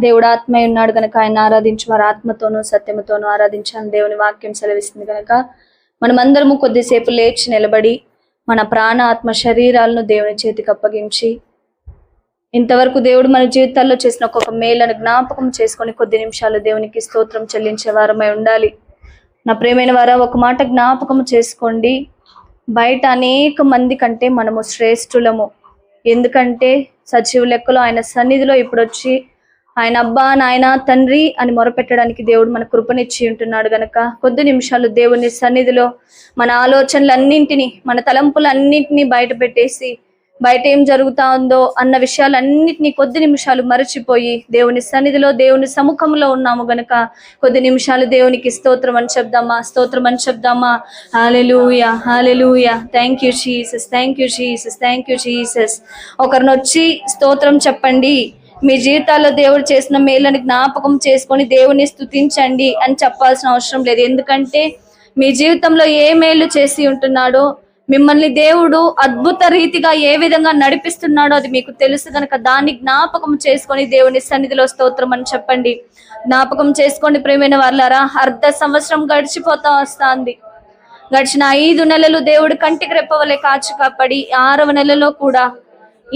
దేవుడు ఆత్మై ఉన్నాడు కనుక ఆయన ఆరాధించి వారి ఆత్మతోనూ సత్యముతోనూ ఆరాధించాలని దేవుని వాక్యం సెలవిస్తుంది కనుక మనమందరము కొద్దిసేపు లేచి నిలబడి మన ప్రాణ ఆత్మ శరీరాలను దేవుని చేతికి అప్పగించి ఇంతవరకు దేవుడు మన జీవితాల్లో చేసిన ఒక్కొక్క మేలను జ్ఞాపకం చేసుకొని కొద్ది నిమిషాలు దేవునికి స్తోత్రం చెల్లించే వారమై ఉండాలి. నా ప్రియమైన వారా, ఒక మాట జ్ఞాపకం చేసుకోండి, బయట అనేక మంది కంటే మనము శ్రేష్ఠులము. ఎందుకంటే సజీవ లెక్కలో ఆయన సన్నిధిలో ఇప్పుడు వచ్చి ఆయన అబ్బా నాయన తండ్రి అని మొరపెట్టడానికి దేవుడు మన కృపనిచ్చి ఉంటున్నాడు గనక కొద్ది నిమిషాలు దేవుని సన్నిధిలో మన ఆలోచనలన్నింటినీ, మన తలంపులన్నింటినీ బయట పెట్టేసి బయట ఏం జరుగుతా ఉందో అన్న విషయాలన్నిటినీ కొద్ది నిమిషాలు మరచిపోయి దేవుని సన్నిధిలో దేవుని సముఖంలో ఉన్నాము గనక కొద్ది నిమిషాలు దేవునికి స్తోత్రం అని చెప్దామా, స్తోత్రం అని చెప్దామా. Hallelujah, hallelujah, thank you Jesus, thank you Jesus, thank you Jesus. ఒకరిని వచ్చి స్తోత్రం చెప్పండి, మీ జీవితాల్లో దేవుడు చేసిన మేళ్ళని జ్ఞాపకం చేసుకొని దేవుని స్తుతించండి అని చెప్పాల్సిన అవసరం లేదు. ఎందుకంటే మీ జీవితంలో ఏ మేలు చేసి ఉంటున్నాడో, మిమ్మల్ని దేవుడు అద్భుత రీతిగా ఏ విధంగా నడిపిస్తున్నాడో అది మీకు తెలుసు కనుక దాన్ని జ్ఞాపకం చేసుకొని దేవుని సన్నిధిలో స్తోత్రం అని చెప్పండి. జ్ఞాపకం చేసుకోండి ప్రియమైన వాళ్ళారా. 1/2 సంవత్సరం గడిచిపోతా వస్తుంది. గడిచిన 5 నెలలు దేవుడు కంటికి రెప్పవలే కాచి కాపాడి 6వ నెలలో కూడా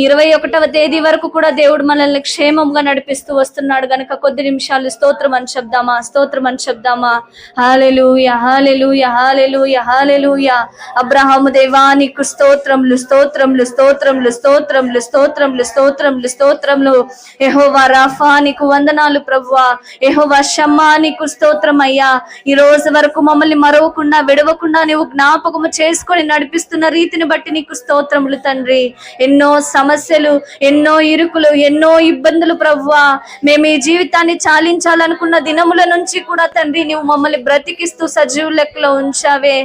21వ తేదీ వరకు కూడా దేవుడు మనల్ని క్షేమంగా నడిపిస్తూ వస్తున్నాడు గనక కొద్ది నిమిషాలు స్తోత్రం అని చెప్దామా, స్తోత్రం అని చెప్దామా. హల్లెలూయా, హల్లెలూయా, హల్లెలూయా, హల్లెలూయా. అబ్రహాము దేవా నీకు స్తోత్రములు, స్తోత్రములు, స్తోత్రములు, స్తోత్రములు, స్తోత్రములు, స్తోత్రములు, స్తోత్రములు. యెహోవా రాఫా నీకు వందనాలు ప్రభువా. యెహోవా షమ్మా నీకు స్తోత్రం అయ్యా. ఈ రోజు వరకు మమ్మల్ని మరవకుండా విడవకుండా నీవు జ్ఞాపకము చేసుకొని నడిపిస్తున్న రీతిని బట్టి నీకు స్తోత్రములు తండ్రి. ఎన్నో సమస్యలు, ఎన్నో ఇరుకులు, ఎన్నో ఇబ్బందులు ప్రభువా, మేము ఈ జీవితాన్ని చాలించాలనుకున్న దినముల నుంచి కూడా తండ్రి నీవు మమ్మల్ని బ్రతికిస్తూ సజీవ లెక్కలో ఉంచావే.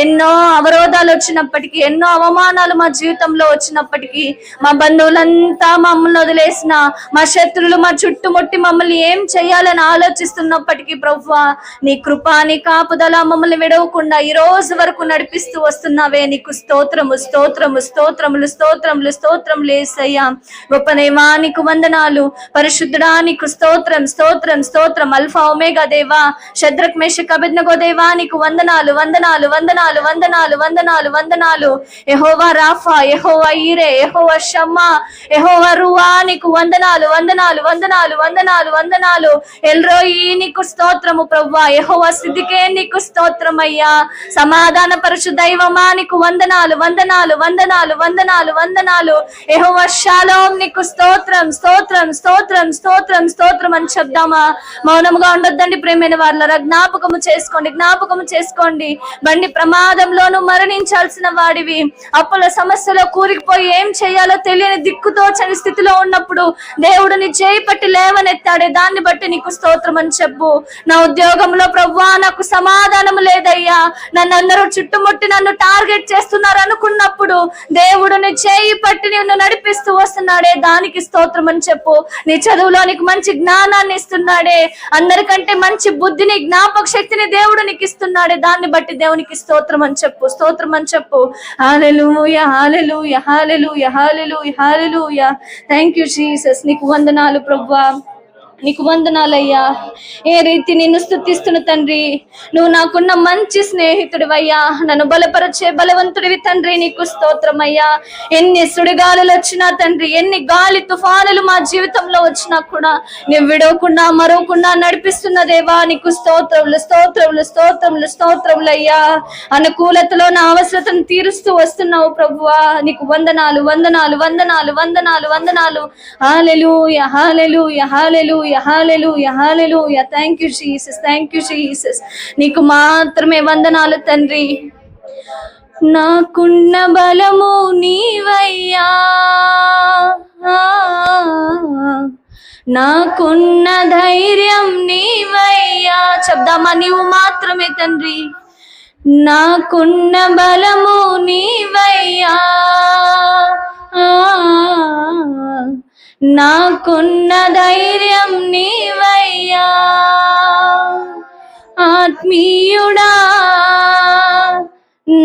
ఎన్నో అవరోధాలు వచ్చినప్పటికీ, ఎన్నో అవమానాలు మా జీవితంలో వచ్చినప్పటికీ, మా బంధువులంతా మమ్మల్ని వదిలేసిన, మా శత్రులు మా చుట్టుముట్టి మమ్మల్ని ఏం చేయాలని ఆలోచిస్తున్నప్పటికీ ప్రభువా నీ కృప, నీ కాపుదల మమ్మల్ని విడవకుండా ఈ రోజు వరకు నడిపిస్తూ వస్తున్నావే. నీకు స్తోత్రము, స్తోత్రము, స్తోత్రములు, స్తోత్రములు, స్తోత్రములు యేసయ్యా. గొప్ప దేవా నీకు వందనాలు, పరిశుద్ధుడా నీకు స్తోత్రం, స్తోత్రం, స్తోత్రం. అల్ఫా ఒమేగా దేవా, షద్రక్ మేషక్ అబేద్నెగో దేవా నీకు వందనాలు, వందనాలు, వందనాలు, వందనాలు, వందనాలు, వందనాలు. యెహోవా రాఫా, యెహోవా ఈరే, యెహోవా షమ్మా, యెహోవా రువా నీకు వందనాలు, వందనాలు, వందనాలు, వందనాలు, వందనాలు. ఎల్రోయి నీకు స్తోత్రము ప్రభువా. యెహోవా సిద్దికే నీకు స్తోత్రం అయ్యా. సమాధాన పరచు దైవమా నీకు వందనాలు, వందనాలు, వందనాలు, వందనాలు, వందనాలు. యెహోవా షాలోమ్ నీకు స్తోత్రం, స్తోత్రం, స్తోత్రం, స్తోత్రం, స్తోత్రం అని చెప్దామా. మౌనంగా ఉండొద్దండి ప్రేమైన వాళ్ళరా. జ్ఞాపకము చేసుకోండి, జ్ఞాపకము చేసుకోండి. బండి ప్రమాదంలోనూ మరణించాల్సిన వాడివి, అప్పుల సమస్యలో కూరికిపోయి ఏం చేయాలో తెలియని దిక్కుతోచని స్థితిలో ఉన్నప్పుడు దేవుడు నీ చేయి పట్టి లేవనెత్తాడే, దాన్ని బట్టి నీకు స్తోత్రం అని చెప్పు. నా ఉద్యోగంలో ప్రభువా నాకు సమాధానం లేదయ్యా, నన్ను అందరూ చుట్టుముట్టి నన్ను టార్గెట్ చేస్తున్నారు అనుకున్నప్పుడు దేవుడు నీ చేయి పట్టి నిన్ను నడిపిస్తూ వస్తున్నాడే, దానికి స్తోత్రం అని చెప్పు. నీ చదువులో నీకు మంచి జ్ఞానాన్ని ఇస్తున్నాడే, అందరికంటే మంచి బుద్ధిని, జ్ఞాపక శక్తిని దేవుడు నీకు ఇస్తున్నాడే, దాన్ని బట్టి దేవునికి స్తోత్రం అని చెప్పు, స్తోత్రం అని చెప్పు. Hallelujah, hallelujah, hallelujah, hallelujah, hallelujah. Thank you Jesus. నీకు వందనాలు ప్రభువా, నీకు వందనాలయ్యా. ఏ రీతి నిన్ను స్తుతిస్తున్న తండ్రి, నువ్వు నాకున్న మంచి స్నేహితుడివయ్యా, నన్ను బలపరచే బలవంతుడివి తండ్రి, నీకు స్తోత్రం అయ్యా. ఎన్ని సుడిగాలులు వచ్చినా తండ్రి, ఎన్ని గాలి తుఫానులు మా జీవితంలో వచ్చినా కూడా నువ్వు విడవకుండా మరవకుండా నడిపిస్తున్న దేవా నీకు స్తోత్రములు, స్తోత్రములు, స్తోత్రములు, స్తోత్రములయ్యా. అనుకూలతలో నా అవసరతను తీరుస్తూ వస్తున్నావు ప్రభువా, నీకు వందనాలు, వందనాలు, వందనాలు, వందనాలు, వందనాలు. Hallelujah, hallelujah, hallelujah, hallelujah, hallelujah. Thank you Jesus, thank you Jesus. నీకు మాత్రమే వందనాలు తండ్రి. నాకున్న బలము నీవయ్యా, నాకున్న ధైర్యం నీవయ్యా. చెప్దామా, నీవు మాత్రమే తండ్రి. నాకున్న బలము నీవయ్యా, నాకున్న ధైర్యం నీవయ్యా. ఆత్మీయుడా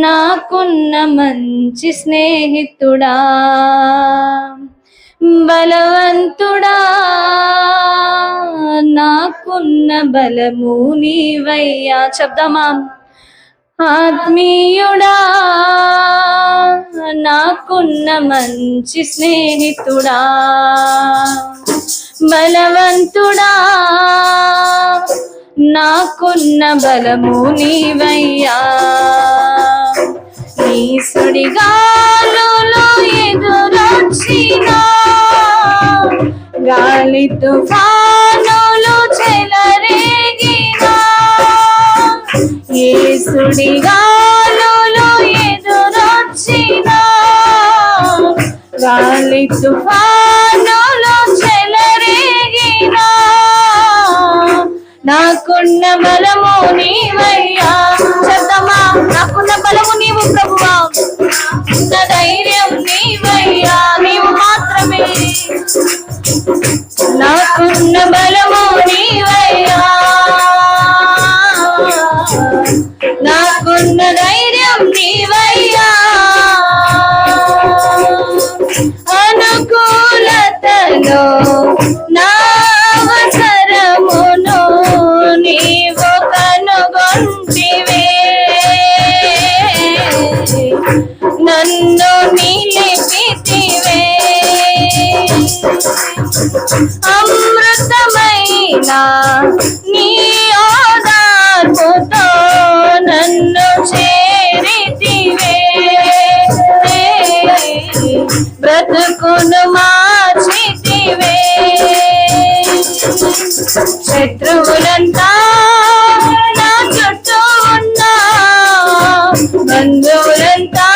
నాకున్న మంచి స్నేహితుడా, బలవంతుడా నాకున్న బలము నీవయ్యా. చెప్దామా? ఆత్మీయుడా నాకున్న మంచి స్నేహితుడా, బలవంతుడా నాకున్న బలము నీవయ్యా. నీ సుడిగాలులో ఎదురొచ్చినా, గాలి తుఫానులు చెలరేగినా, ఏ సుడిగాలులో ఎదురొచ్చినా, గాలి తుఫానులు చెలరేగినా, నాకున్న బలము నీవయ్యా. చెప్తామా? నాకున్న బలము నీవు ప్రభువా, నా ధైర్యం నీవయ్యా, నీవు మాత్రమే. నాకున్న బలము నీవయ్యా, నాకున్న ధైర్యం నీవయ్యా. అనుకూలతలో నా అవసరమును నీవు కనుగొంటివే, నన్ను నిలిపితివే. అమృతమైన నీ ఓదార్పుతో నన్ను చేరితివే, బ్రతుకును మార్చితివే. శత్రువులంతా నా చుట్టూ ఉన్నా, బంధువులంతా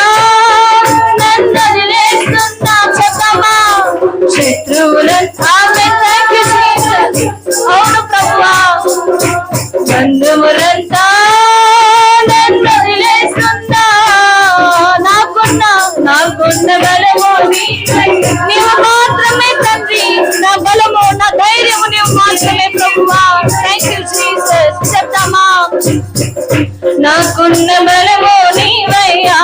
నన్ను వదిలేస్తున్నా. చెప్పమా? శత్రువులంతా అవును ప్రభువా, బంధువులంతా నన్ను వదిలేస్తున్నా. నాకున్న బలము నీవు మాత్రమే తండ్రి, నా బలము నా ధైర్యము నీవు మాత్రమే ప్రభువా. Thank you Jesus. చెప్తామా? నాకున్న బలము నీవయ్యా,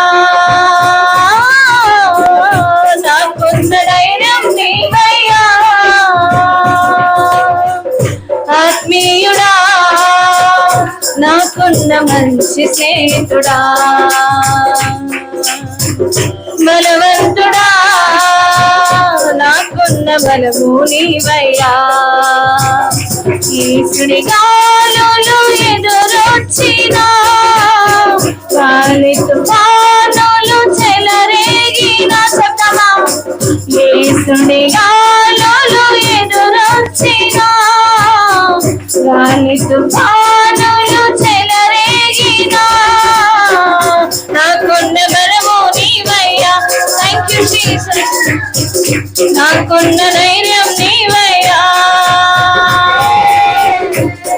నాకున్న ధైర్యం నీవయ్యా. ఆత్మీయుడా నాకున్న మంచి స్నేహితుడా, బలవంతుడా నాకున్న బలము నీవయ్యా. ఈ సుడిగాలులు ఎదురొచ్చినా, గాలి తుఫానులు చెలరేగినా. చెప్తామా? ఏ సుడిగాలులు ఎదురొచ్చినా, గాలి తుఫానులు చెలరేగినా, నాకున్న బలము నీవయ్యా. Thank you Jesus. నాకున్న ధైర్యం నీవయ్యా,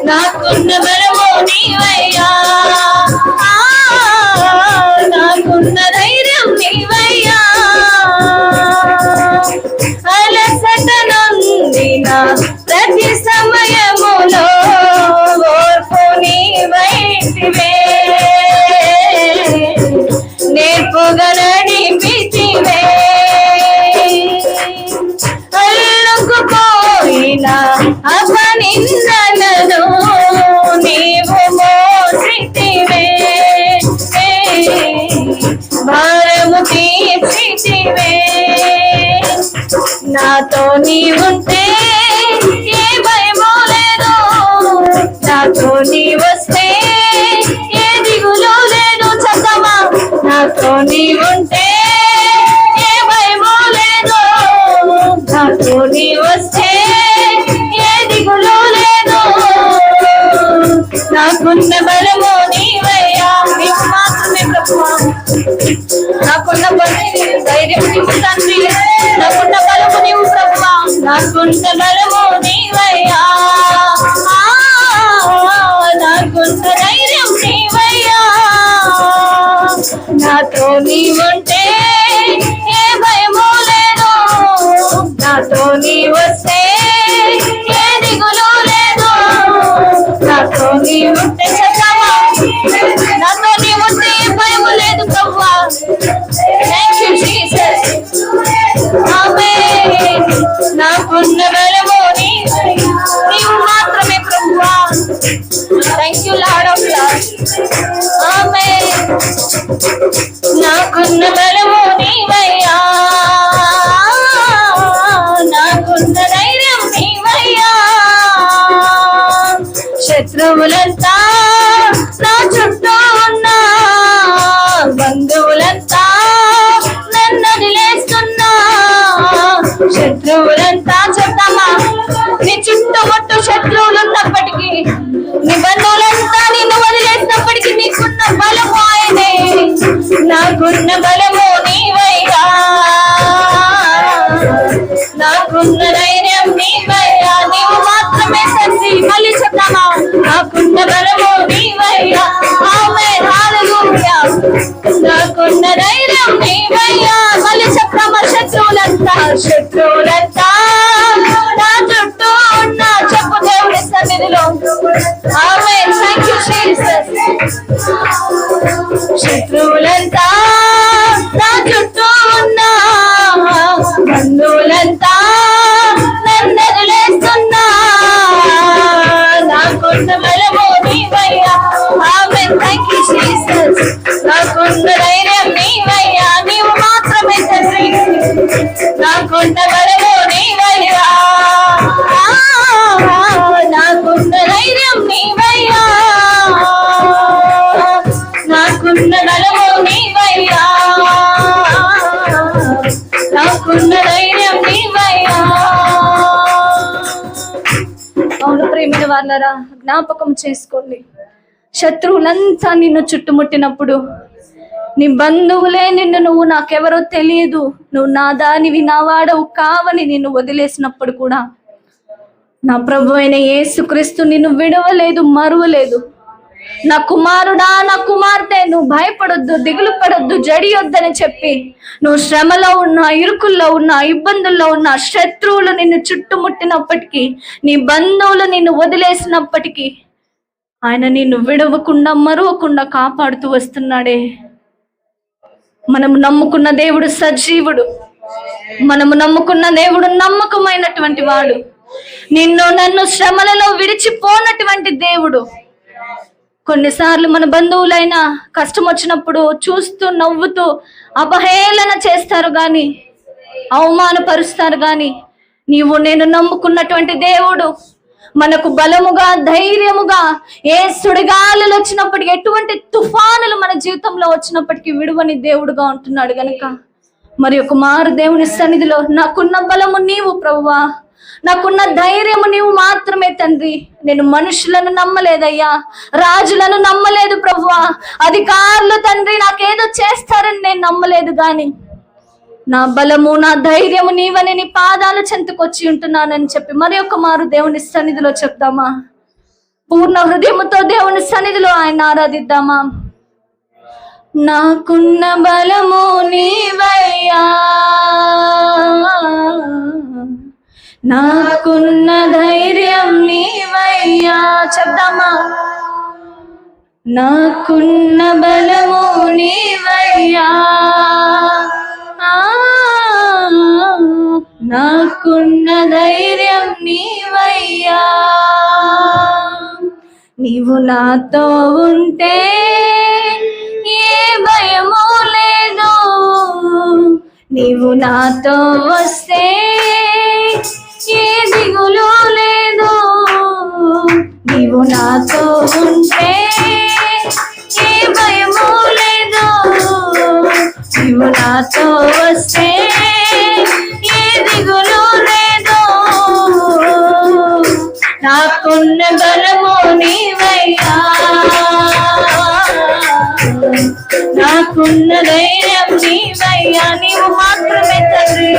నాకున్న బలము నీవయ్యా, నాకున్న ధైర్యం నీవయ్యా. అలసట నొందిన ప్రతి సమయములో ఓర్పు నీవైతివే, నేర్పుగా నడిపితివే. అల్లుకుపోయిన అపనిందలను నీవు మోసితివే, భారము తీర్చితివే. నాతో నీవుంటే ఏ భయమో లేదు, నాతో నీవొస్తే ఏ దిగులు లేదు. చక్కమా? నాతో నీవుంటే ఏ భయమో లేదు, నాతో నీవొస్తే ఏ దిగులు లేదు. నాకున్న బలము నీవయ్యా, నీకు మాత్రమే ప్రభువా. నాకున్న ధైర్యం నీవు తండ్రి, నాకున్న బలము నీవు ప్రభువా. నాకున్న బలము నీవయ్యా, నాకున్న ధైర్యం నీవయ్యా. నాతో నీవుంటే ఏ భయమో లేదు, నాతో నీవొస్తే ఏ దిగులు లేదు. నాతో నీవుంటే చెప్పావా? నాతో నీవుంటే ఏ భయము లేదు ప్రభువా. Thank you Jesus. ఆమేన్. శత్రువులంతా చెప్తామా, నీ చుట్టుముట్టు శత్రువులు ఉన్నప్పటికీ, నీ బంధువులంతా నిన్ను వదిలేసినప్పటికీ నీకున్న బలము ఆయనే. నాకున్న బలము నీవయ్యా, నాకున్న ధైర్యం నీవయ్యా, నీవు మాత్రమే తండ్రి. మళ్ళీ చెప్తామా, నాకున్న బలము నీవయ్యా. ఆమేన్, హల్లెలూయా. నాకున్న ధైర్యం నీవయ్యా. మళ్ళీ చెప్తామా, శత్రువులంతా నా చుట్టూ ఉన్న చెప్పు దేవుడి సన్నిధిలో. ఆమేన్, థాంక్ యూ జీసస్. శత్రువులంతా నా చుట్టూ ఉన్న బంధువులంతా నన్ను వదిలేస్తున్నా, నాకున్న బలము నీవయ్యా. ఆమేన్, థాంక్ యూ జీసస్. నాకున్న ధైర్యం నీవయ్యా, నీవు మాత్రమే తండ్రి. నాకున్న బలము నీవయ్యా, నాకున్న ధైర్యం నీవయ్యా, నాకున్న బలము నీవయ్యా, నాకున్న ధైర్యం నీవయ్యా. అవును ప్రేమిన వాళ్ళరా, జ్ఞాపకం చేసుకోండి. శత్రువులంతా నిన్ను చుట్టుముట్టినప్పుడు, నీ బంధువులే నువ్వు నాకెవరో తెలియదు, నువ్వు నా దానివి, నా వాడవు కావని నిన్ను వదిలేసినప్పుడు కూడా నా ప్రభు అయిన యేసుక్రీస్తు నిన్ను విడవలేదు, మరువలేదు. నా కుమారుడా, నా కుమార్తె, నువ్వు భయపడొద్దు, దిగులు పడొద్దు, జడియొద్దని చెప్పి, నువ్వు శ్రమలో ఉన్నా, ఇరుకుల్లో ఉన్నా, ఇబ్బందుల్లో ఉన్నా, శత్రువులు నిన్ను చుట్టుముట్టినప్పటికీ, నీ బంధువులు నిన్ను వదిలేసినప్పటికీ ఆయన నిన్ను విడవకుండా, మరువకుండా కాపాడుతూ వస్తున్నాడే. మనము నమ్ముకున్న దేవుడు సజీవుడు, మనము నమ్ముకున్న దేవుడు నమ్మకమైనటువంటి వాడు, నిన్ను నన్ను శ్రమలలో విడిచిపోనటువంటి దేవుడు. కొన్నిసార్లు మన బంధువులైనా కష్టం వచ్చినప్పుడు చూస్తూ నవ్వుతూ అపహేళన చేస్తారు గాని, అవమానపరుస్తారు గాని, నీవు నేను నమ్ముకున్నటువంటి దేవుడు మనకు బలముగా, ధైర్యముగా, ఏ సుడిగాలులు వచ్చినప్పటికీ, ఎటువంటి తుఫానులు మన జీవితంలో వచ్చినప్పటికీ విడువని దేవుడుగా ఉంటున్నాడు గనుక మరి ఒక మారు దేవుని సన్నిధిలో, నాకున్న బలము నీవు ప్రభువా, నాకున్న ధైర్యము నీవు మాత్రమే తండ్రి. నేను మనుషులను నమ్మలేదయ్యా, రాజులను నమ్మలేదు ప్రభువా, అధికారులు తండ్రి నాకేదో చేస్తారని నేను నమ్మలేదు గాని, నా బలము, నా ధైర్యము నీవని నీ పాదాల చెంతకొచ్చి ఉంటున్నానని చెప్పి మరి ఒక మారు దేవుని సన్నిధిలో చెప్తామా? పూర్ణ హృదయముతో దేవుని సన్నిధిలో ఆయన ఆరాధిద్దామా? నాకున్న బలము నీవయ్యా, నాకున్న ధైర్యం నీవయ్యా. చెప్దామా? నాకున్న బలము నీవయ్యా, నాకున్న ధైర్యం నీవయ్యా. నీవు నాతో ఉంటే ఏ భయము లేదు, నీవు నాతో వస్తే ఏ దిగులు లేదు. నీవు నాతో ఉంటే ఏ భయము లేదు, నీవు నాతో వస్తే ఏ దిగులు లేదు. నాకున్న బలము నీవయ్యా, నాకున్న ధైర్యం నీవయ్యా, నీవు మాత్రమే తండ్రి.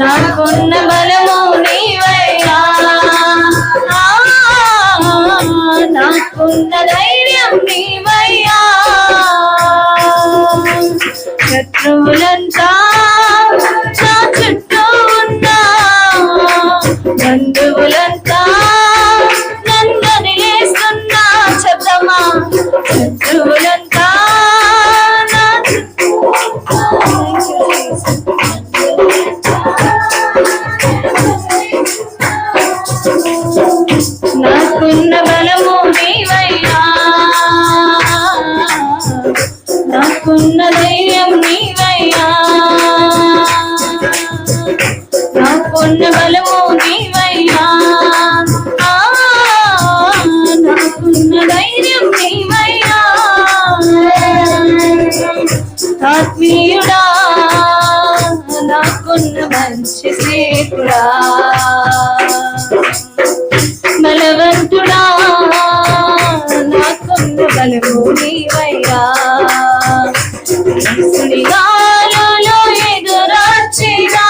నాకున్న బలము నీవయ్యా, నాకున్న ధైర్యం నీవయ్యా. శత్రువులంతా నా చుట్టూ ఉన్నా, బంధువులంతా నన్ను వదిలేస్తున్నా. చెప్దామా? శత్రువులంతా నా నాకున్న బలము నీవయ్యా, నాకున్న ధైర్యం నీవయ్యా, నాకున్న బలము నీవయ్యా, నాకున్న ధైర్యం నీవయ్యా. ఆత్మీయుడా నాకున్న మంచి స్నేహితుడా, బలవంతుడా నాకున్న బలము నీవయ్యా. సుడిగాలులో ఎదురొచ్చినా,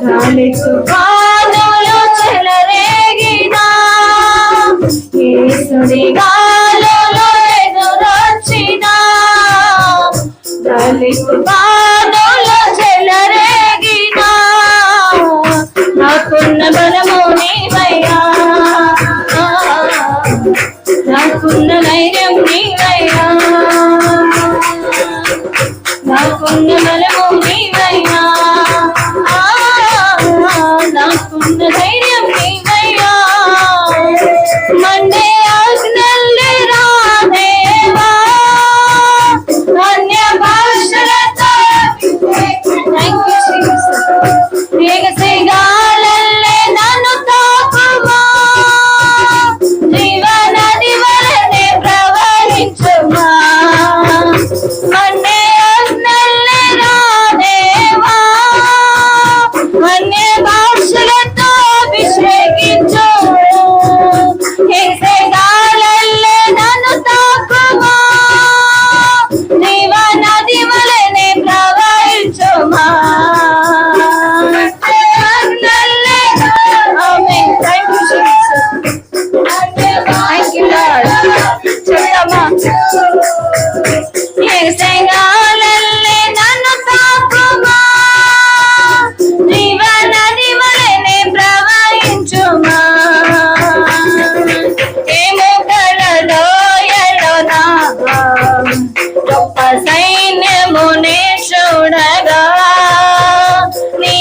గాలి తుఫానులో చెలరేగినా, ఏ సుడిగాలులో ఎదురొచ్చినా, గాలి తుఫానులో చెలరేగినా, నాకున్న బలము నీవయ్యా, నాకున్న ధైర్యం నీవయ్యా, నాకున్న బలము నీవయ్యా, నాకున్న ధైర్యం నీవయ్యా. మండే ఆజ్ఞల్ని రాదేవా, అన్య భాషలతో మేఘసేగాలల్లే నన్ను తాకుమా, జీవనది వలనే ప్రవహించుమా. మండే ఆజ్ఞల్ని రాదేవా, అన్య భాషలతో అభిషేకించు, మేఘసేగాలల్లే నన్ను తాకుమా, జీవనది వలనే ప్రవహించుమా. ఏసేగాలల్లే నన్ను తాకుమా, జీవనది వలనే ప్రవహించుమా. ఎముకల లోయలోన గొప్ప సైన్యమునే చూడగా, నీ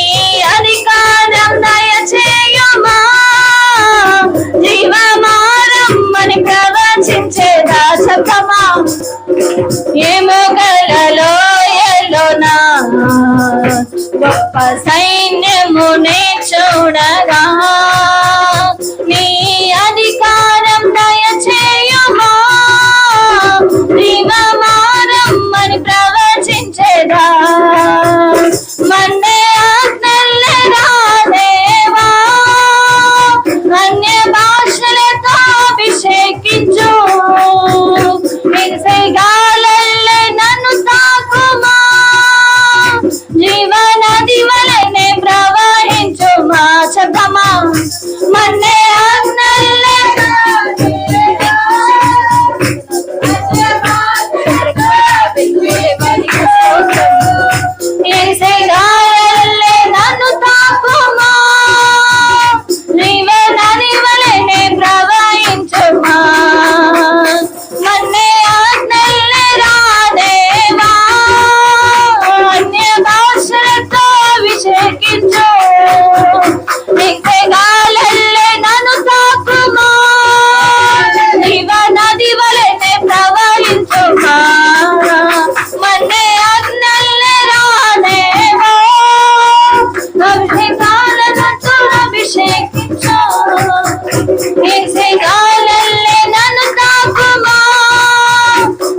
అధికారం దయచేయుమా, జీవమారమ్మని ప్రవచించేదా శబ్దమా. ఎముకల లోయలోన గొప్ప సైన్యమునే చూడగా, నీ అధికారం దయచేయుమా, జీవమారమ్మని ప్రవచించేదా. మండే ఆజ్ఞల్ని రాదేవా, అన్య భాషలతో అభిషేకించు, మేఘసేగాలల్లే నన్ను తాకుమా, జీవనది వలనే ప్రవహించుమా. శబ్దమా. మండే ఆజ్ఞల్ని ఏసేగాలల్లే నన్ను తాకుమా, జీవనది వలనే ప్రవహించుమా. మండే ఆజ్ఞల్ని రాదేవా, అన్య భాషలతో అభిషేకించు, మేఘసేగాలల్లే నన్ను తాకుమా, జీవనది వలనే ప్రవహించుమా. మండే ఆజ్ఞల్ని రాదేవా, అభిషేకాలతో అభిషేకించు, ఏసేగాలల్లే నన్ను తాకుమా,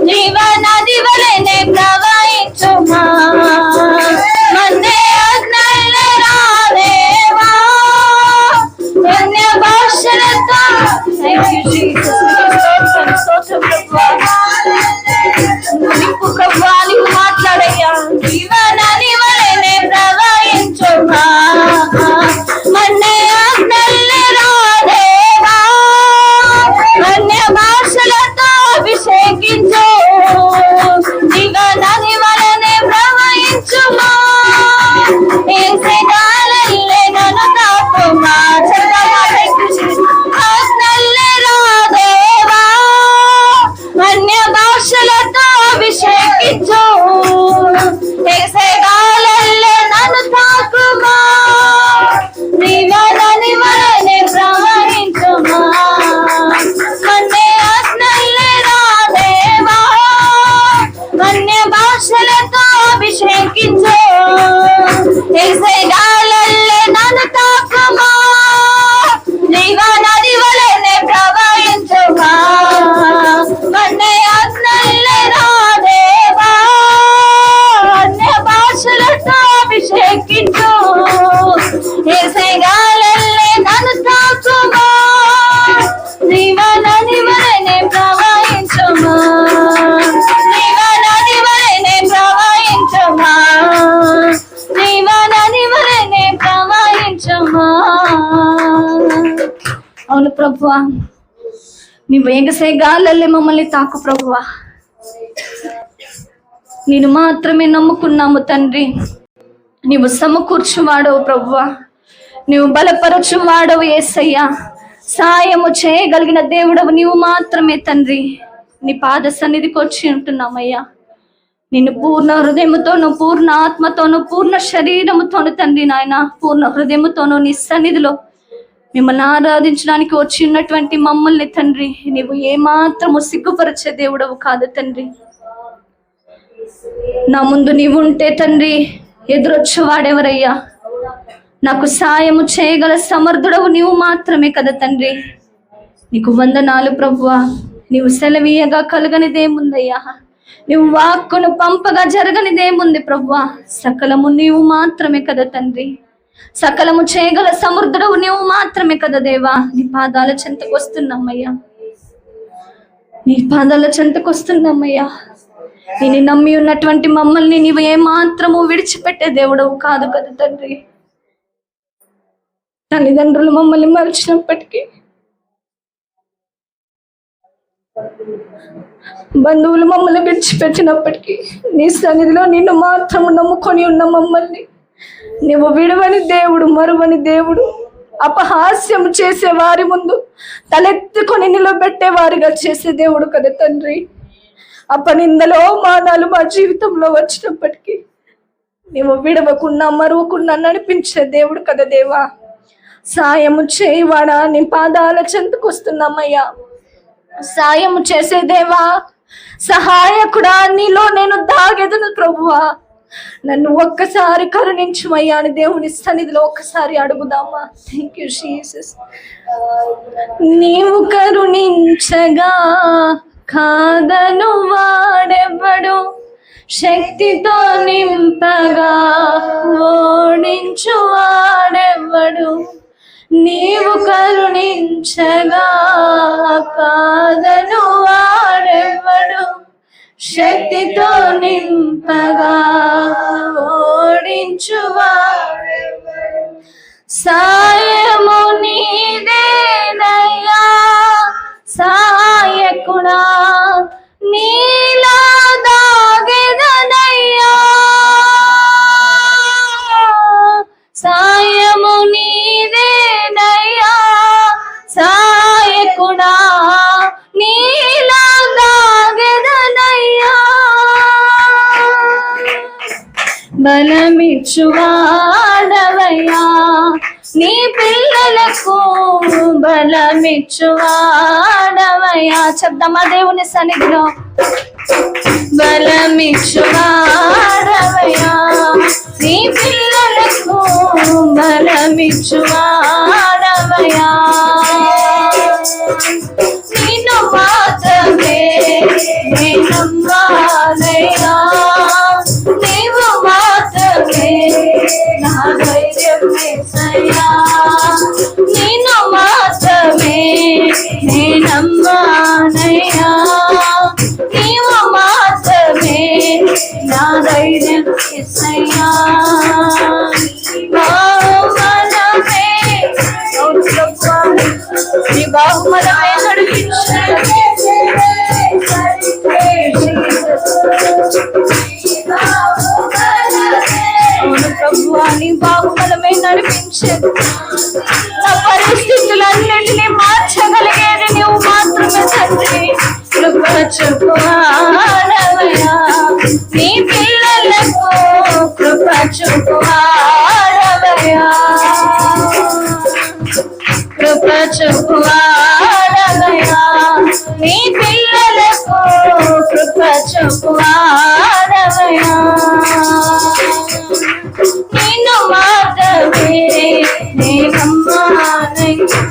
జీవనది వలనే ప్రవహించుమా. మండే ఆజ్ఞల్ని రాదేవా, అన్య భాషలతో నింపు ప్రభువా, నీవు మాట్లాడయ్యా, జీవనది వలనే ప్రవహించుమా. మండే ఆజ్ఞల్ని రాదేవా, అన్య భాషలతో అభిషేకించు, జీవనది వలనే ప్రవహించుమా. ఏసేగాలల్లే నన్ను తాకుమా. ఆజ్ఞల్ని రాదేవా, అన్య భాషలతో అభిషేకించు, ఏసేగాలల్లే నన్ను తాకుమా, జీవనది వలనే ప్రవహించుమా. మండే ఆజ్ఞల్ని రాదేవా, అన్య భాషలతో అభిషేకించు, ఏసేగాలల్లే నన్ను తాకుమా, జీవనది వలనే ప్రవహించుమా. మండే ఆజ్ఞల్ని రాదేవా, అన్య భాషలతో ప్రభువా. నీవు ఎగసే గాలల్లే మమ్మల్ని తాకు ప్రభువా. నేను మాత్రమే నమ్ముకున్నాము తండ్రి. నీవు సమకూర్చువాడవు ప్రభువా, నీవు బలపరచువాడవు యేసయ్యా. సాయము చేయగలిగిన దేవుడవు నీవు మాత్రమే తండ్రి. నీ పాద సన్నిధికి వచ్చి ఉంటున్నామయ్యా. నిన్ను పూర్ణ హృదయముతోను, పూర్ణ ఆత్మతోను, పూర్ణ శరీరముతోను తండ్రి నాయన, పూర్ణ హృదయముతోను నీ సన్నిధిలో మిమ్మల్ని ఆరాధించడానికి వచ్చి ఉన్నటువంటి మమ్మల్ని తండ్రి నీవు ఏమాత్రము సిగ్గుపరిచే దేవుడవు కాదు తండ్రి. నా ముందు నీవు ఉంటే తండ్రి ఎదురొచ్చేవాడెవరయ్యా? నాకు సాయము చేయగల సమర్థుడవు నీవు మాత్రమే కదా తండ్రి. నీకు వందనాలు ప్రభువా. నీవు సెలవీయగా కలగనిదేముందయ్యా? నీవు వాక్కును పంపగా జరగనిదేముంది ప్రభువా? సకలము నీవు మాత్రమే కదా తండ్రి. సకలము చేయగల సమర్థుడవు నీవు మాత్రమే కదా దేవా. నీ పాదాల చెంతకు వస్తున్నామయ్యా, నీ పాదాల చెంతకు వస్తున్నామయ్యా. నేను నమ్మి ఉన్నటువంటి మమ్మల్ని నీవు ఏమాత్రము విడిచిపెట్టే దేవుడవు కాదు కదా తండ్రి. తల్లిదండ్రులు మమ్మల్ని మరిచినప్పటికీ, బంధువులు మమ్మల్ని విడిచిపెట్టినప్పటికీ, నీ సన్నిధిలో నిన్ను మాత్రము నమ్ముకొని ఉన్న మమ్మల్ని నువ్వు విడవని దేవుడు, మరువని దేవుడు. అపహాస్యం చేసే వారి ముందు తలెత్తుకొని నిలబెట్టే వారిగా చేసే దేవుడు కదా తండ్రి. అపనిందలో మానాలు మా జీవితంలో వచ్చినప్పటికీ నువ్వు విడవకుండా మరువకుండా నడిపించే దేవుడు కదా దేవా. సాయము చేయవాడా, నీ పాదాల చెంతకు వస్తున్నామయ్యా. సాయము చేసే దేవా, సహాయకుడా, నీలో నేను దాగెదను ప్రభువా. నన్ను ఒక్కసారి కరుణించుమయ్యా అని దేవుని సన్నిధిలో ఒక్కసారి అడుగుదామా? Thank you Jesus. నీవు కరుణించగా కాదను వాడెవ్వడు, శక్తితో నింపగా ఓడించు వాడెవ్వడు. నీవు కరుణించగా కాదను వాడెవ్వడు, శక్తితో నింపగా ఓడించు వాడెవ్వడు. సాయము నీదేనయ్యా సాయకుడా, నీలా దాగెదనయ్యా. సాయము నీదేనయ్యా సాయకుడా, నీలా దాగెదనయ్యా. బలమిచ్చువాడవయ్యా, నీ పిల్లలకు బలమిచ్చువాడవయ్యా. చెప్దామా దేవుని సన్నిధిలో? బలమిచ్చువాడవయ్యా, నీ పిల్లలకు బలమిచ్చువాడవయ్యా. నిన్ను మాత్రమే నమ్మాలయ్యా, నీవు మాత్రమే నా ధైర్యం యేసయ్యా. నిన్ను మాత్రమే నమ్మాలయ్యా, నీవు మాత్రమే నా ధైర్యం యేసయ్యా. నీ బాహుమలమే నడిపించు ప్రభువా, నీ బాహుమలమే నడిపించదు. నా పరిస్థితులన్నిటినీ మార్చగలిగేది నీవు మాత్రమే తండ్రి. కృప చూపువాడవయ్యా, నీ పిల్లలకు కృప చూపువాడవయ్యా. కృప చూపువాడవయ్యా, నీ పిల్లలకు కృప చూపువాడవయ్యా. నిన్ను మాత్రమే నమ్మాలయ్యా.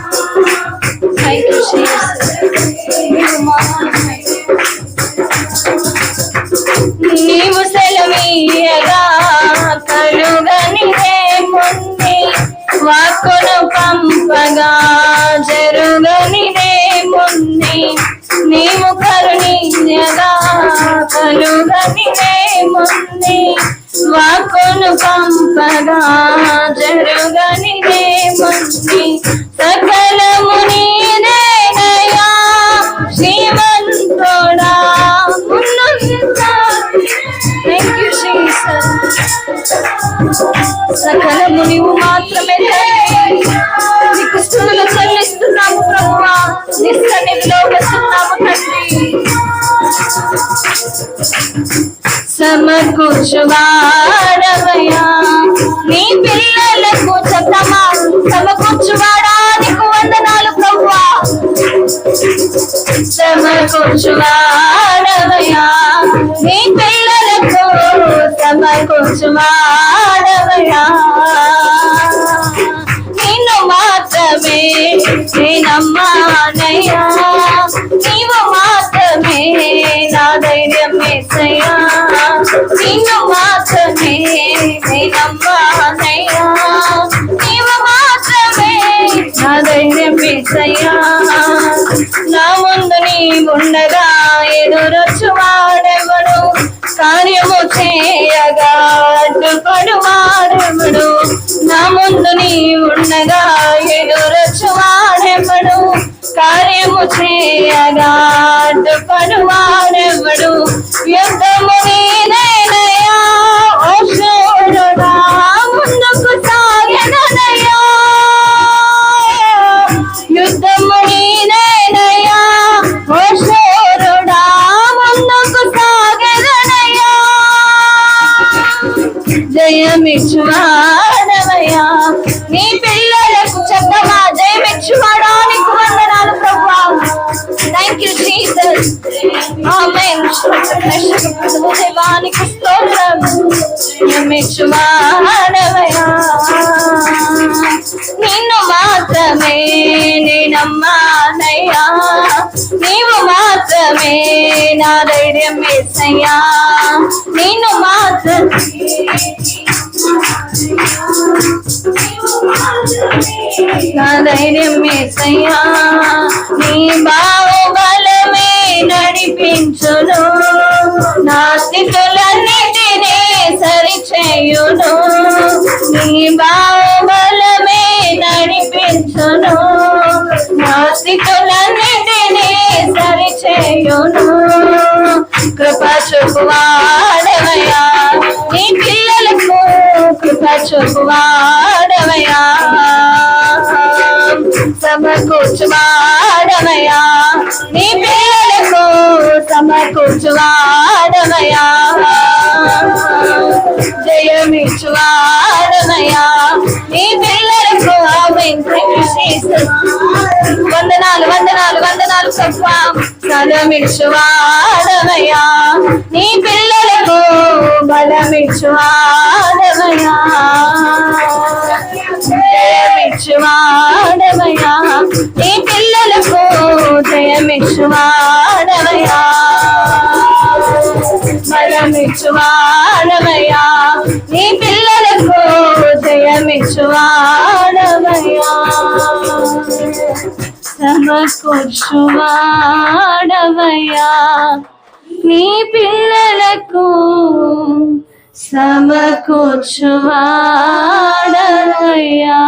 నీవు సెలవీయగా కలుగనిదేముంది, వాక్కును పంపగా జరుగనిదేముంది. నీవు కరుణించగా కలుగనిదేముంది, వాక్కును పంపగా జరుగనిదేముంది. సకలము నీదే సకలము నీవు మాత్రమే తండ్రి. నీకు స్తుతులు చెల్లిస్తున్నాము ప్రభువా, నీ సన్నిధిలో వస్తున్నాము తండ్రి. సమకూర్చువాడవయ్యా నీ పిల్లలకు చెప్తామా, సమకూర్చువాడా నీకు వందనాలు ప్రభువా. సమకూర్చువాడవయ్యా నీ పిల్లలకు సమకూర్చువాడవయ్యా. నిన్ను మాత్రమే నేనమ్మానయ్యా, నీవు మాత్రమే నా ధైర్యం యేసయ్యా. నిన్ను మాత్రమే నేనమ్మానయ్యా, నీవు మాత్రమే నా ధైర్యం యేసయ్యా. నా ముందు నీవుండగా ఎదురొచ్చు వాడెవడు, కార్యము చేయగా అడ్డుపడు వాడెవడు. నా ముందు నీవుండగా ఎదురొచ్చు వాడెవడు, కార్యము చేయగా అడ్డుపడు వాడెవడు. యుద్ధము నీదేనయ్యా ఓ శూరుడా, ముందుకు సాగెదనయ్యా. యుద్ధము నీదేనయ్యా ఓ శూరుడా, ముందుకు సాగెదనయ్యా. జయమిచ్చువాడవయ్యా నీ పిల్లలకు చెప్పవా, జయమిచ్చువాడా నీకు వందనాలు ప్రభువా. Thank you Jesus. ఆమేన్. దేవానికి స్తోత్రం. జయమిచ్చువాడవయ్యా నిన్ను మాత్రమే నేనమ్మానయ్యా, నీవు మాత్రమే నా ధైర్యం యేసయ్యా. నిన్ను మాత్రమే నా ధైర్యం యేసయ్యా. నీ బాహుబలమే నడిపించును, నా స్థితులన్నిటినీ సరిచేయును. నీ బాహుబలమే నడిపించును, నా స్థితులన్నిటినీ సరిచేయును. కృప చూపువాడవయ్యా నీ పిల్లలకు, కృప చూపువాడవయ్యా. సమకూర్చువాడవయ్యా నీ పిల్లలకు, సమకూర్చువాడవయ్యా. జయమిచ్చువాడవయ్యా నీ పిల్లలకు. ఆమేన్. వందనాలు వందనాలు వందనాలు ప్రభువా. బలమిచ్చువాడవయ్యా నీ పిల్లలకు, బలమిచ్చువాడవయ్యా. జయమిచ్చువాడవయ్యా నీ పిల్లలకు, జయమిచ్చువాడవయ్యా. బలమిచ్చువాడవయ్యా నీ పిల్లలకు, జయమిచ్చువాడవయ్యా. సమకూర్చువాడవయ్యా నీ పిల్లలకు, సమకూర్చువాడవయ్యా.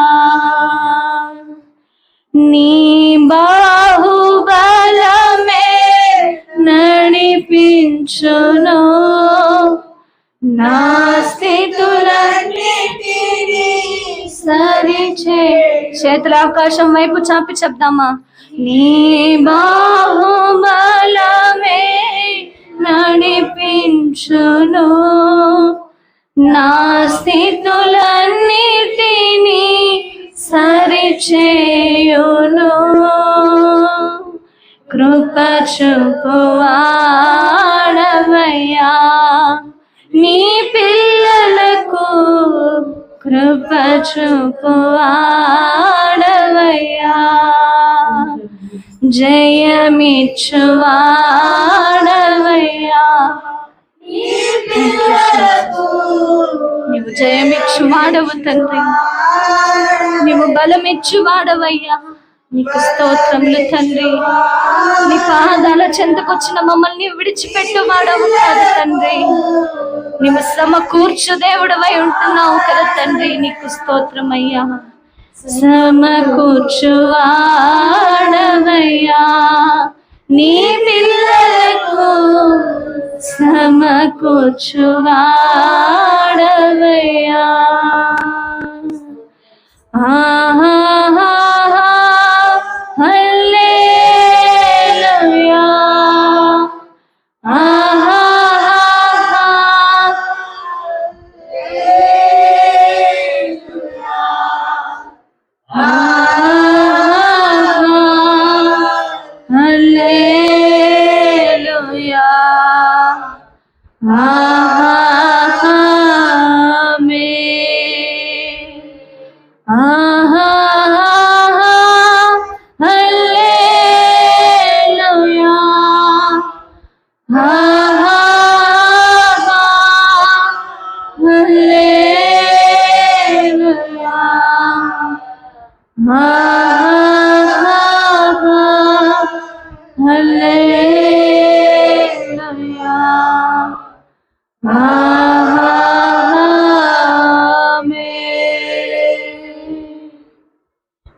నీ బాహుబలమే నడిపించును, నా స్థితులన్నిటినీ సరిచే. చేతుల ఆకాశం వైపు చాపి చెప్దామా. నీ బాహుబలమే నడిపించును, నా స్థితులన్నిటినీ సరిచేయును. కృప చూపువాడవయ్యా నీ పిల్లలకు, కృప చూపువాడవయ్యా. జయమిచ్చువాడవయ్యా నీవు, జయమిచ్చువాడవు తండ్రి, నీవు బలమిచ్చువాడవయ్యా. నీకు స్తోత్రములు తండ్రి. నీ పాదాల చెంతకొచ్చిన మమ్మల్ని విడిచిపెట్టువాడవు కాదు తండ్రి, నీవు సమకూర్చు దేవుడవై ఉంటున్నావు కదా తండ్రి. నీకు స్తోత్రమయ్యా. సమకూర్చువాడవయ్యా నీ పిల్లలకు, సమకూర్చువాడవయ్యా. హల్లెలూయా, హల్లెలూయా, ఆమేన్. హల్లెలూయా, హల్లెలూయా, హల్లెలూయా, ఆమేన్.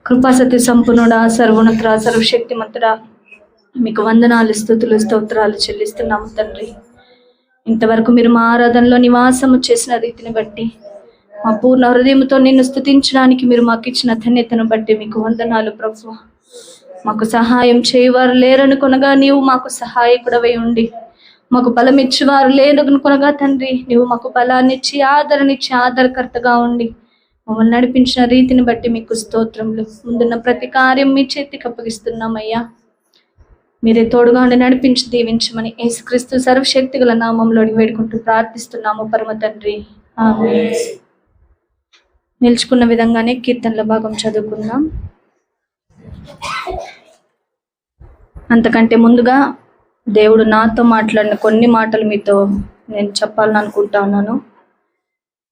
కృపాసత్య సంపన్నుడా, సర్వోన్నతుడా, సర్వశక్తిమంతుడా, మీకు వందనాలు, స్తుతులు, స్తోత్రాలు చెల్లిస్తున్నాము తండ్రి. ఇంతవరకు మీరు మా ఆరాధనలో నివాసము చేసిన రీతిని బట్టి, మా పూర్ణ హృదయంతో నిన్ను స్తుతించడానికి మీరు మాకు ఇచ్చిన ధన్యతను బట్టి మీకు వందనాలు ప్రభువా. మాకు సహాయం చేయవారు లేరనుకొనగా నీవు మాకు సహాయకుడవై ఉండి, మాకు బలం ఇచ్చేవారు లేరనుకొనగా తండ్రి నీవు మాకు బలాన్ని ఇచ్చి ఆదరణిచ్చి ఆదరకర్తగా ఉండి మమ్మల్ని నడిపించిన రీతిని బట్టి మీకు స్తోత్రములు. ముందున్న ప్రతి కార్యం మీ చేతికి అప్పగిస్తున్నామయ్యా. మీరే తోడుగా ఉండి నడిపించి దీవించమని యేసుక్రీస్తు సర్వశక్తి గల నామంలో వేడుకుంటూ ప్రార్థిస్తున్నాము పరమ తండ్రి, ఆమేన్. నిలుచుకున్న విధంగానే కీర్తనల భాగం చదువుకుందాం. అంతకంటే ముందుగా దేవుడు నాతో మాట్లాడిన కొన్ని మాటలు మీతో నేను చెప్పాలని అనుకుంటా ఉన్నాను.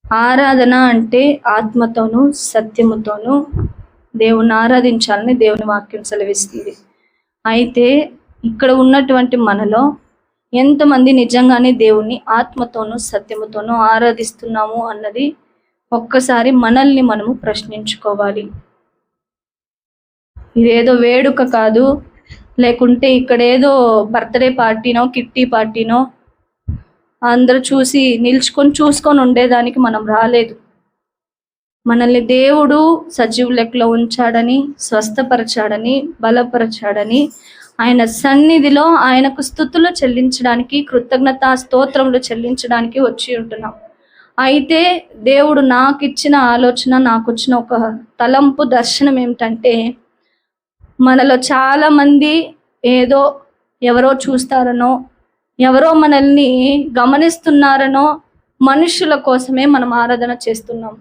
ఆరాధన అంటే ఆత్మతోనూ సత్యముతోనూ దేవుని ఆరాధించాలని దేవుని వాక్యం సెలవిస్తుంది. అయితే ఇక్కడ ఉన్నటువంటి మనలో ఎంతమంది నిజంగానే దేవుని ఆత్మతోనూ సత్యముతోనూ ఆరాధిస్తున్నాము అన్నది ఒక్కసారి మనల్ని మనము ప్రశ్నించుకోవాలి. ఇదేదో వేడుక కాదు, లేకుంటే ఇక్కడ ఏదో బర్త్డే పార్టీనో కిట్టి పార్టీనో అందరూ చూసుకొని ఉండేదానికి మనం రాలేదు. మనల్ని దేవుడు సజీవ లెక్కలో ఉంచాడని, స్వస్థపరచాడని, బలపరచాడని, ఆయన సన్నిధిలో ఆయనకు స్తుతులు చెల్లించడానికి, కృతజ్ఞతా స్తోత్రములు చెల్లించడానికి వచ్చి ఉంటున్నాం. అయితే దేవుడు నాకు ఇచ్చిన ఆలోచన, నాకు వచ్చిన ఒక తలంపు, దర్శనం ఏమిటంటే, మనలో చాలా మంది ఏదో ఎవరో చూస్తారనో, ఎవరో మనల్ని గమనిస్తున్నారనో మనుషుల కోసమే మనం ఆరాధన చేస్తున్నాం.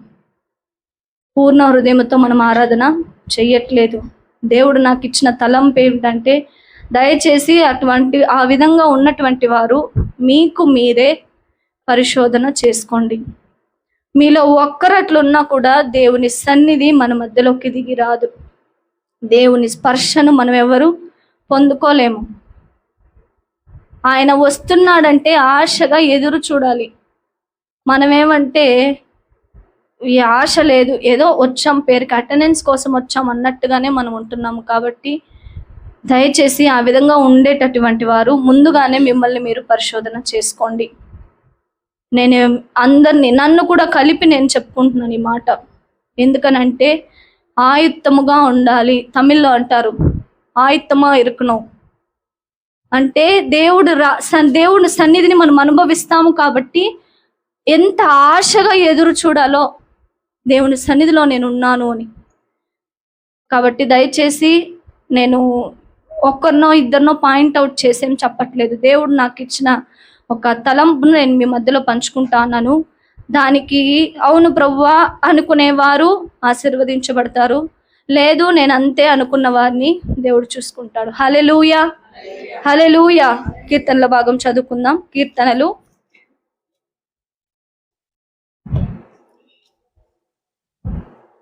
పూర్ణ హృదయంతో మనం ఆరాధన చెయ్యట్లేదు. దేవుడు నాకు ఇచ్చిన తలంపు ఏమిటంటే, దయచేసి ఆ విధంగా ఉన్నటువంటి వారు మీకు మీరే పరిశోధన చేసుకోండి. మీలో ఒక్కరట్లున్నా కూడా దేవుని సన్నిధి మన మధ్యలోకి దిగి రాదు. దేవుని స్పర్శను మనం ఎవరు పొందుకోలేము. ఆయన వస్తున్నాడంటే ఆశగా ఎదురు చూడాలి. మనమేమంటే ఈ ఆశ లేదు, ఏదో వచ్చాం, పేరుకి అటెండెన్స్ కోసం వచ్చాం అన్నట్టుగానే మనం ఉంటున్నాము. కాబట్టి దయచేసి ఆ విధంగా ఉండేటటువంటి వారు ముందుగానే మిమ్మల్ని మీరు పరిశోధన చేసుకోండి. నేను నన్ను కూడా కలిపి నేను చెప్పుకుంటున్నాను ఈ మాట. ఎందుకనంటే ఆయుత్తముగా ఉండాలి. తమిళ్లో అంటారు ఆయుత్తమా ఇరుకును అంటే దేవుడి సన్నిధిని మనం అనుభవిస్తాము. కాబట్టి ఎంత ఆశగా ఎదురు చూడాలో దేవుని సన్నిధిలో నేను ఉన్నాను అని. కాబట్టి దయచేసి నేను ఒక్కరినో ఇద్దరినో పాయింట్అవుట్ చేసేం చెప్పట్లేదు. దేవుడు నాకు ఇచ్చిన ఒక తలంపును నేను మీ మధ్యలో పంచుకుంటాను. దానికి అవును ప్రభువా అనుకునేవారు ఆశీర్వదించబడతారు, లేదు నేను అంతే అనుకున్న వారిని దేవుడు చూసుకుంటాడు. హల్లెలూయా, హల్లెలూయా. కీర్తనల భాగం చదువుకుందాం. కీర్తనలు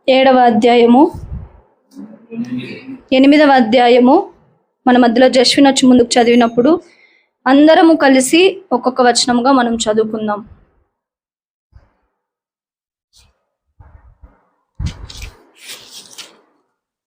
7వ అధ్యాయము 8వ అధ్యాయము. మన మధ్యలో జస్విన్ వచ్చి ముందుకు చదివినప్పుడు అందరము కలిసి ఒక్కొక్క వచనముగా మనం చదువుకుందాం.